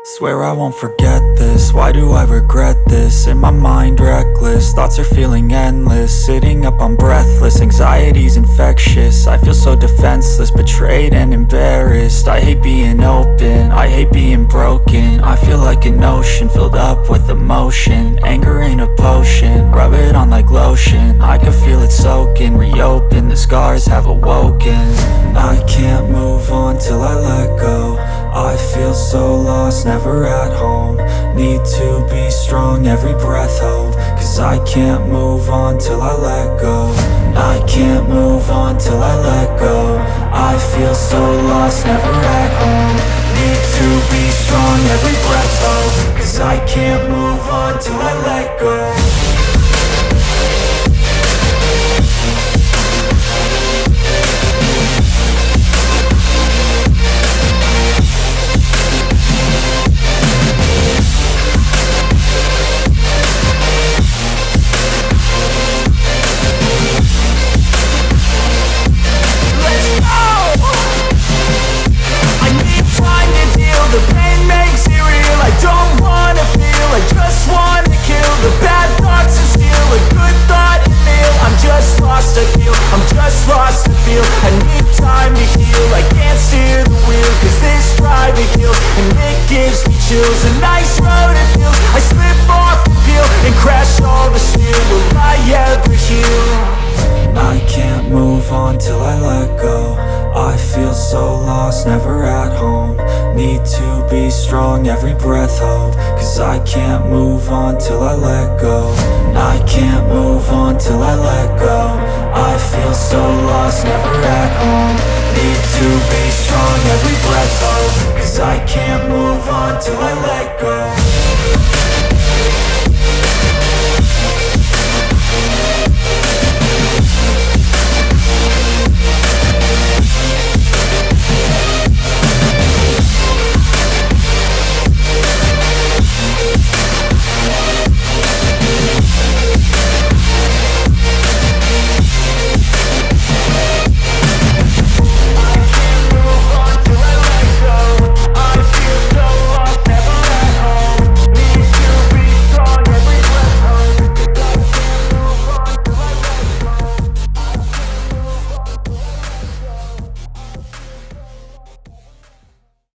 Swear I won't forget this, why do I regret this? In my mind reckless, thoughts are feeling endless. Sitting up, I'm breathless, anxiety's infectious. I feel so defenseless, betrayed and embarrassed. I hate being open, I hate being broken. I feel like an ocean filled up with emotion. Anger ain't a potion, rub it on like lotion. I can feel it soaking, reopen, the scars have awoken. I can't move on till I let go. I feel so lost, never at home. Need to be strong, every breath hold. Cause I can't move on till I let go. I can't move on till I let go. I feel so lost, never at home. Need to be strong, every breath hold. Cause I can't move on till I let go. The pain makes it real, I don't wanna feel, I just wanna kill the bad thoughts and steal a good thought and feel. I'm just lost, I feel, I'm just lost, I feel. I need time to heal, I can't steer the wheel. Cause this driving kills, and it gives me chills. A nice road it feels, I slip off the peel and crash all the steel. Will I ever heal? I can't move on till I let go. I feel so lost, never at home. Need to be strong, every breath hold. Cause I can't move on till I let go. I can't move on till I let go. I feel so lost, never at home. Need to be strong, every breath hold. Cause I can't move on till I let go.